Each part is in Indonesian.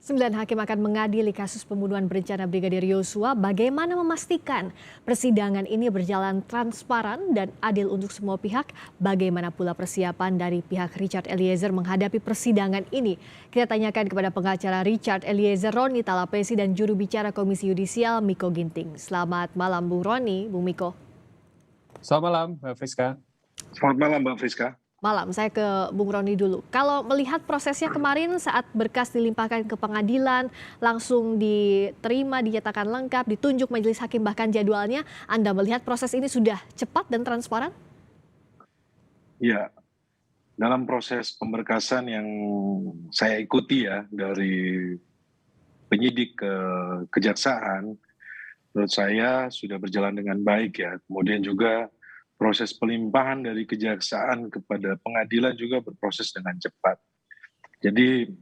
Sembilan hakim akan mengadili kasus pembunuhan berencana Brigadir Yosua. Bagaimana memastikan persidangan ini berjalan transparan dan adil untuk semua pihak? Bagaimana pula persiapan dari pihak Richard Eliezer menghadapi persidangan ini? Kita tanyakan kepada pengacara Richard Eliezer, Roni Talapesi, dan juru bicara Komisi Yudisial Miko Ginting. Selamat malam Bung Roni, Bung Miko. Selamat malam, Mbak Friska. Selamat malam, Mbak Friska. Malam, saya ke Bung Roni dulu. Kalau melihat prosesnya kemarin saat berkas dilimpahkan ke pengadilan, langsung diterima, dinyatakan lengkap, ditunjuk majelis hakim, bahkan jadwalnya, Anda melihat proses ini sudah cepat dan transparan? Ya, dalam proses pemberkasan yang saya ikuti ya, dari penyidik ke kejaksaan, menurut saya sudah berjalan dengan baik ya. Kemudian juga proses pelimpahan dari kejaksaan kepada pengadilan juga berproses dengan cepat. Jadi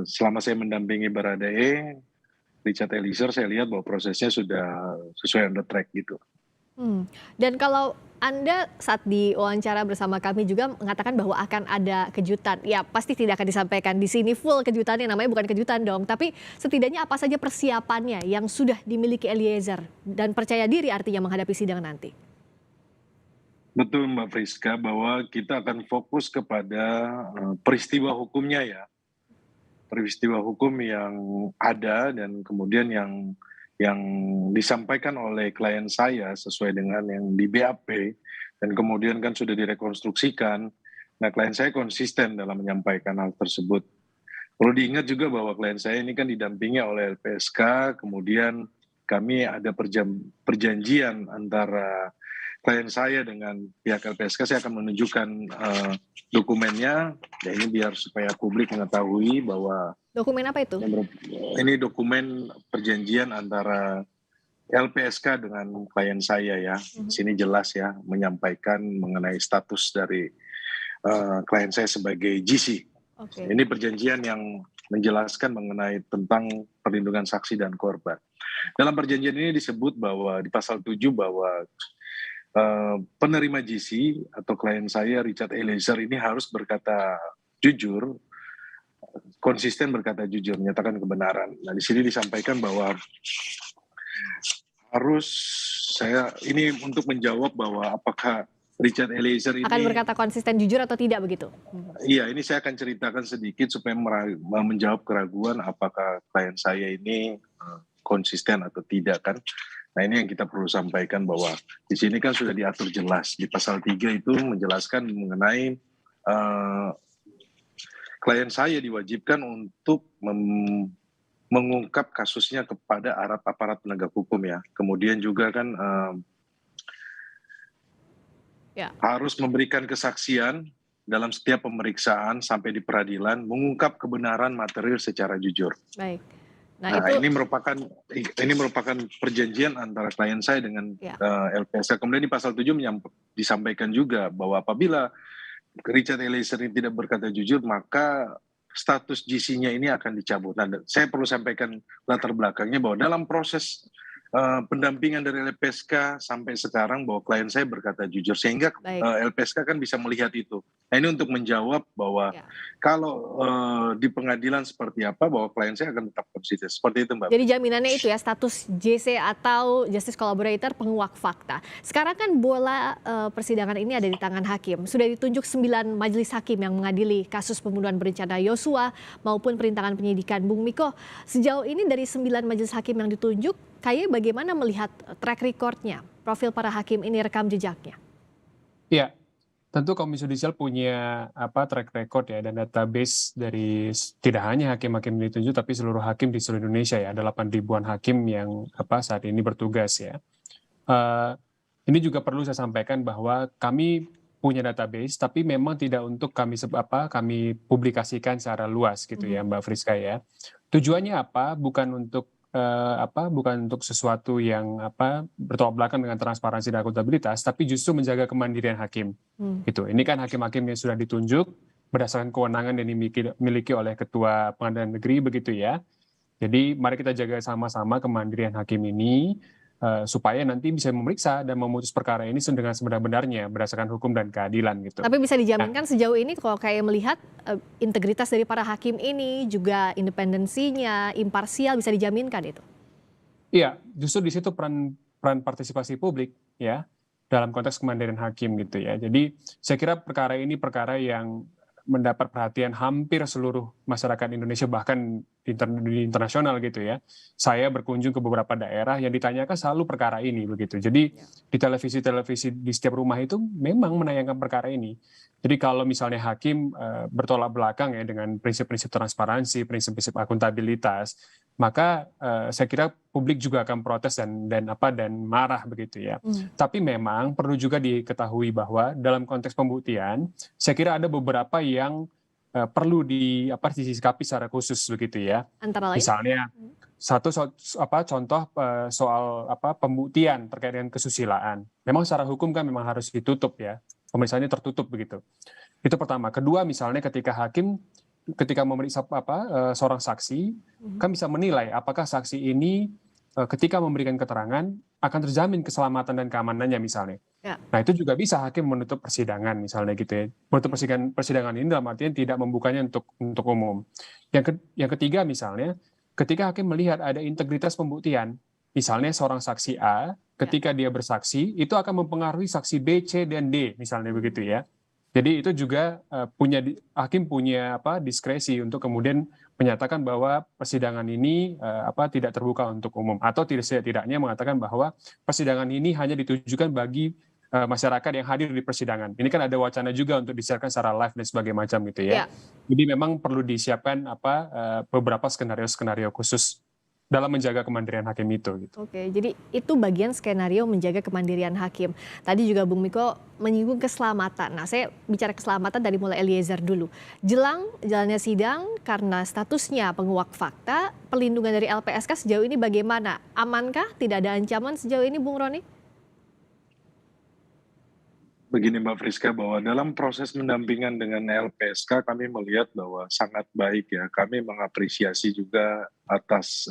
selama saya mendampingi Baradae, Richard Eliezer, saya lihat bahwa prosesnya sudah sesuai on the track gitu. Dan kalau Anda saat diwawancara bersama kami juga mengatakan bahwa akan ada kejutan. Ya pasti tidak akan disampaikan di sini full kejutannya, namanya bukan kejutan dong. Tapi setidaknya apa saja persiapannya yang sudah dimiliki Eliezer dan percaya diri artinya menghadapi sidang nanti? Betul Mbak Friska, bahwa kita akan fokus kepada peristiwa hukumnya ya. Peristiwa hukum yang ada dan kemudian yang disampaikan oleh klien saya sesuai dengan yang di BAP dan kemudian kan sudah direkonstruksikan. Nah, klien saya konsisten dalam menyampaikan hal tersebut. Perlu diingat juga bahwa klien saya ini kan didampingi oleh LPSK, kemudian kami ada perjanjian antara klien saya dengan pihak LPSK. Saya akan menunjukkan dokumennya, ya ini biar supaya publik mengetahui bahwa Dokumen apa itu? ini dokumen perjanjian antara LPSK dengan klien saya ya. Sini jelas ya menyampaikan mengenai status dari klien saya sebagai GC. Okay. Ini perjanjian yang menjelaskan mengenai tentang perlindungan saksi dan korban. Dalam perjanjian ini disebut bahwa di pasal 7 bahwa penerima GC atau klien saya Richard Eliezer ini harus berkata jujur, konsisten berkata jujur, menyatakan kebenaran. Nah, di sini disampaikan bahwa harus saya ini untuk menjawab bahwa apakah Richard Eliezer ini akan berkata konsisten jujur atau tidak begitu? Iya, ini saya akan ceritakan sedikit supaya menjawab keraguan apakah klien saya ini konsisten atau tidak kan. Nah, ini yang kita perlu sampaikan bahwa di sini kan sudah diatur jelas. Di pasal 3 itu menjelaskan mengenai klien saya diwajibkan untuk mengungkap kasusnya kepada aparat penegak hukum ya. Kemudian juga kan harus memberikan kesaksian dalam setiap pemeriksaan sampai di peradilan, mengungkap kebenaran material secara jujur. Baik. Nah, ini merupakan perjanjian antara klien saya dengan LPSK. Kemudian di pasal 7 disampaikan juga bahwa apabila Richard Eliezer ini tidak berkata jujur, maka status GC-nya ini akan dicabut. Nah, saya perlu sampaikan latar belakangnya bahwa dalam proses pendampingan dari LPSK sampai sekarang bahwa klien saya berkata jujur, sehingga LPSK kan bisa melihat itu. Nah, ini untuk menjawab bahwa kalau di pengadilan seperti apa, bahwa klien saya akan tetap konsisten. Seperti itu Mbak. Jadi jaminannya itu ya, status JC atau Justice Collaborator, penguak fakta. Sekarang kan bola persidangan ini ada di tangan hakim. Sudah ditunjuk 9 majelis hakim yang mengadili kasus pembunuhan berencana Yosua maupun perintangan penyidikan. Bung Miko, sejauh ini dari 9 majelis hakim yang ditunjuk, kayaknya bagaimana melihat track record-nya, profil para hakim ini, rekam jejaknya? Ya, tentu Komisi Yudisial punya track record ya dan database dari tidak hanya hakim-hakim yang ditunjuk tapi seluruh hakim di seluruh Indonesia ya. Ada 8 ribuan hakim yang saat ini bertugas ya. Ini juga perlu saya sampaikan bahwa kami punya database tapi memang tidak untuk kami publikasikan secara luas gitu ya Mbak Friska ya. Tujuannya apa? Bukan untuk sesuatu yang bertolak belakang dengan transparansi dan akuntabilitas, tapi justru menjaga kemandirian hakim. Gitu. Ini kan hakim-hakim yang sudah ditunjuk berdasarkan kewenangan yang dimiliki oleh Ketua Pengadilan Negeri begitu ya. Jadi mari kita jaga sama-sama kemandirian hakim ini. supaya nanti bisa memeriksa dan memutus perkara ini dengan sebenar-benarnya berdasarkan hukum dan keadilan gitu. Tapi bisa Nah, dijaminkan sejauh ini kalau kayak melihat integritas dari para hakim ini, juga independensinya, imparsial bisa dijaminkan itu? iya, justru di situ peran peran partisipasi publik ya dalam konteks kemandirian hakim gitu ya. Jadi saya kira perkara ini perkara yang mendapat perhatian hampir seluruh masyarakat Indonesia bahkan di internasional gitu ya. Saya berkunjung ke beberapa daerah yang ditanyakan selalu perkara ini begitu. Jadi Ya. di televisi-televisi di setiap rumah itu memang menayangkan perkara ini. Jadi kalau misalnya hakim bertolak belakang ya dengan prinsip-prinsip transparansi, prinsip-prinsip akuntabilitas, maka saya kira publik juga akan protes dan marah begitu ya. Tapi memang perlu juga diketahui bahwa dalam konteks pembuktian, saya kira ada beberapa yang perlu disikapi secara khusus begitu ya. Antara lain? Misalnya contoh soal pembuktian terkait dengan kesusilaan. Memang secara hukum kan memang harus ditutup ya, pemeriksaannya tertutup begitu. Itu pertama. Kedua, misalnya ketika hakim ketika memeriksa seorang saksi kan bisa menilai apakah saksi ini ketika memberikan keterangan akan terjamin keselamatan dan keamanannya misalnya. Ya. Nah itu juga bisa hakim menutup persidangan misalnya gitu ya. Menutup persidangan ini dalam artian tidak membukanya untuk umum. Yang ketiga misalnya ketika hakim melihat ada integritas pembuktian, misalnya seorang saksi A ketika dia bersaksi itu akan mempengaruhi saksi B, C, dan D misalnya begitu ya. Jadi itu juga hakim punya diskresi untuk kemudian menyatakan bahwa persidangan ini tidak terbuka untuk umum atau tidaknya mengatakan bahwa persidangan ini hanya ditujukan bagi masyarakat yang hadir di persidangan. Ini kan ada wacana juga untuk disiarkan secara live dan sebagainya macam gitu ya. Jadi memang perlu disiapkan beberapa skenario-skenario khusus dalam menjaga kemandirian hakim itu. Gitu. Oke, jadi itu bagian skenario menjaga kemandirian hakim. Tadi juga Bung Miko menyinggung keselamatan. Nah, saya bicara keselamatan dari mulai Eliezer dulu. Jelang jalannya sidang karena statusnya penguak fakta, perlindungan dari LPSK sejauh ini bagaimana? Amankah? Tidak ada ancaman sejauh ini, Bung Roni? Begini Mbak Friska, bahwa dalam proses mendampingan dengan LPSK kami melihat bahwa sangat baik ya. Kami mengapresiasi juga atas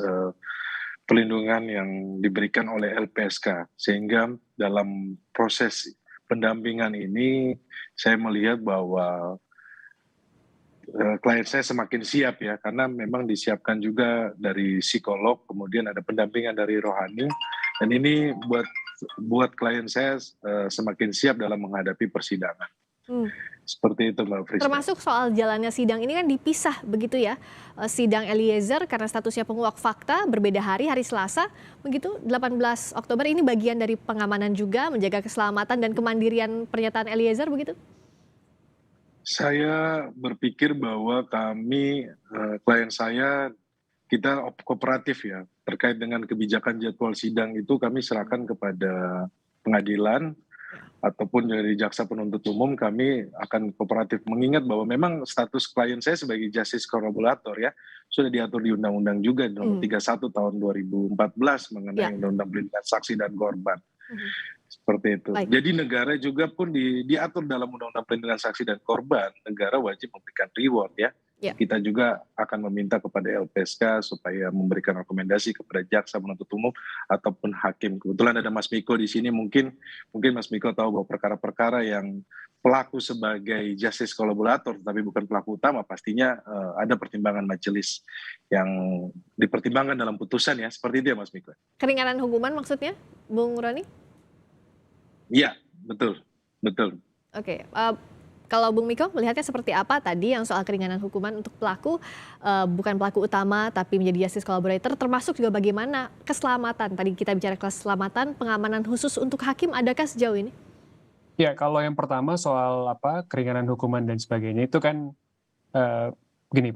perlindungan yang diberikan oleh LPSK. Sehingga dalam proses pendampingan ini saya melihat bahwa klien saya semakin siap ya. Karena memang disiapkan juga dari psikolog, kemudian ada pendampingan dari rohani. Dan ini buat klien saya semakin siap dalam menghadapi persidangan. Seperti itu Mbak Friska. Termasuk soal jalannya sidang ini kan dipisah begitu ya. Sidang Eliezer karena statusnya penguak fakta berbeda hari Selasa. Begitu 18 Oktober ini bagian dari pengamanan juga menjaga keselamatan dan kemandirian pernyataan Eliezer begitu? Saya berpikir bahwa klien saya kita kooperatif ya, terkait dengan kebijakan jadwal sidang itu kami serahkan kepada pengadilan ataupun dari jaksa penuntut umum. Kami akan kooperatif mengingat bahwa memang status klien saya sebagai justice collaborator ya sudah diatur di undang-undang juga nomor 31 tahun 2014 mengenai undang-undang perlindungan saksi dan korban. Seperti itu. Baik. Jadi negara juga pun diatur dalam undang-undang perlindungan saksi dan korban, negara wajib memberikan reward ya. Kita juga akan meminta kepada LPSK supaya memberikan rekomendasi kepada jaksa penuntut umum ataupun hakim. Kebetulan ada Mas Miko di sini, mungkin Mas Miko tahu bahwa perkara-perkara yang pelaku sebagai justice collaborator tapi bukan pelaku utama pastinya ada pertimbangan majelis yang dipertimbangkan dalam putusan ya. Seperti itu ya Mas Miko. Keringanan hukuman maksudnya, Bung Roni? Iya, betul. Oke. Kalau Bung Miko melihatnya seperti apa tadi yang soal keringanan hukuman untuk pelaku bukan pelaku utama tapi menjadi justice collaborator, termasuk juga bagaimana keselamatan. Tadi kita bicara keselamatan, pengamanan khusus untuk hakim adakah sejauh ini? Ya, kalau yang pertama soal keringanan hukuman dan sebagainya itu kan begini,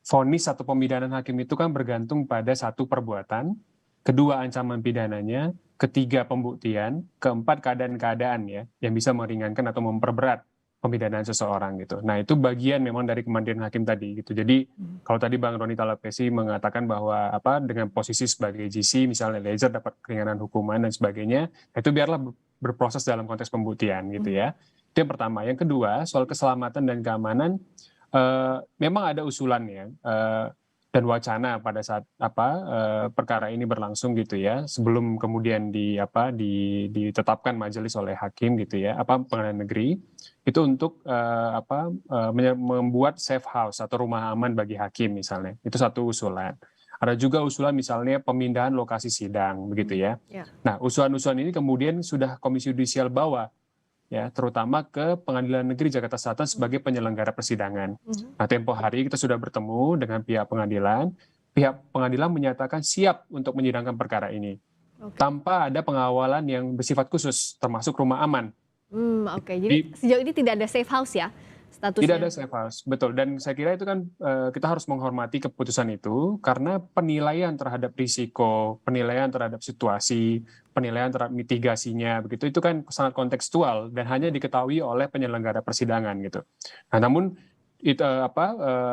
vonis atau pemidanan hakim itu kan bergantung pada satu perbuatan, kedua ancaman pidananya, ketiga pembuktian, keempat keadaan-keadaan ya yang bisa meringankan atau memperberat pemidanaan seseorang gitu. Nah itu bagian memang dari kemandirian hakim tadi gitu. Jadi kalau tadi Bang Roni Talapesi mengatakan bahwa dengan posisi sebagai GC misalnya Eliezer dapat keringanan hukuman dan sebagainya, itu biarlah berproses dalam konteks pembuktian gitu ya. Itu yang pertama. Yang kedua soal keselamatan dan keamanan, memang ada usulan ya. dan wacana pada saat perkara ini berlangsung gitu ya, sebelum kemudian ditetapkan majelis oleh hakim gitu ya, pengadilan negeri itu untuk membuat safe house atau rumah aman bagi hakim misalnya. Itu satu usulan. Ada juga usulan misalnya pemindahan lokasi sidang begitu ya. Nah, usulan-usulan ini kemudian sudah Komisi Yudisial bawa ya, terutama ke Pengadilan Negeri Jakarta Selatan sebagai penyelenggara persidangan. Nah, tempo hari kita sudah bertemu dengan pihak pengadilan menyatakan siap untuk menyidangkan perkara ini tanpa ada pengawalan yang bersifat khusus, termasuk rumah aman. Jadi sejauh ini tidak ada safe house ya statusnya? Tidak ada safe house, betul. Dan saya kira itu kan kita harus menghormati keputusan itu karena penilaian terhadap risiko, penilaian terhadap situasi, penilaian terhadap mitigasinya, begitu itu kan sangat kontekstual dan hanya diketahui oleh penyelenggara persidangan gitu. Nah, namun itu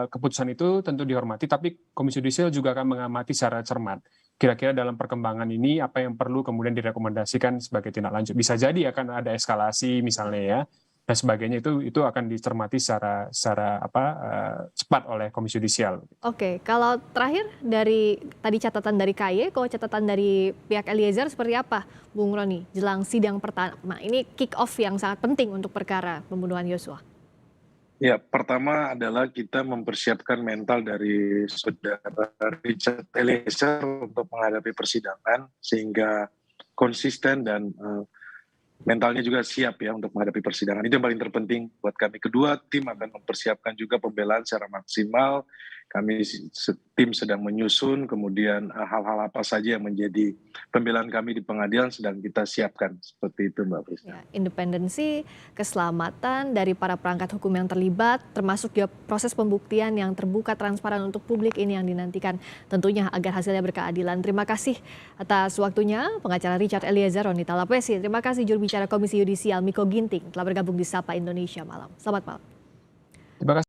keputusan itu tentu dihormati, tapi Komisi Yudisial juga akan mengamati secara cermat. Kira-kira dalam perkembangan ini apa yang perlu kemudian direkomendasikan sebagai tindak lanjut. Bisa jadi akan ada eskalasi misalnya ya, dan sebagainya, itu akan dicermati secara cepat oleh Komisi Yudisial. Oke, kalau terakhir dari tadi catatan dari KY, kalau catatan dari pihak Eliezer seperti apa, Bung Roni, jelang sidang pertama ini kick off yang sangat penting untuk perkara pembunuhan Yosua? Ya, pertama adalah kita mempersiapkan mental dari saudara Richard Eliezer untuk menghadapi persidangan sehingga konsisten dan mentalnya juga siap ya untuk menghadapi persidangan. Itu yang paling terpenting buat kami. Kedua, tim akan mempersiapkan juga pembelaan secara maksimal. Kami tim sedang menyusun, kemudian hal-hal apa saja yang menjadi pembelaan kami di pengadilan sedang kita siapkan. Seperti itu Mbak Friska. Ya, independensi, keselamatan dari para perangkat hukum yang terlibat, termasuk juga proses pembuktian yang terbuka, transparan untuk publik, ini yang dinantikan tentunya agar hasilnya berkeadilan. Terima kasih atas waktunya pengacara Richard Eliezer, Roni Talapesi. Terima kasih juru bicara Komisi Yudisial Miko Ginting telah bergabung di Sapa Indonesia Malam. Selamat malam. Terima kasih.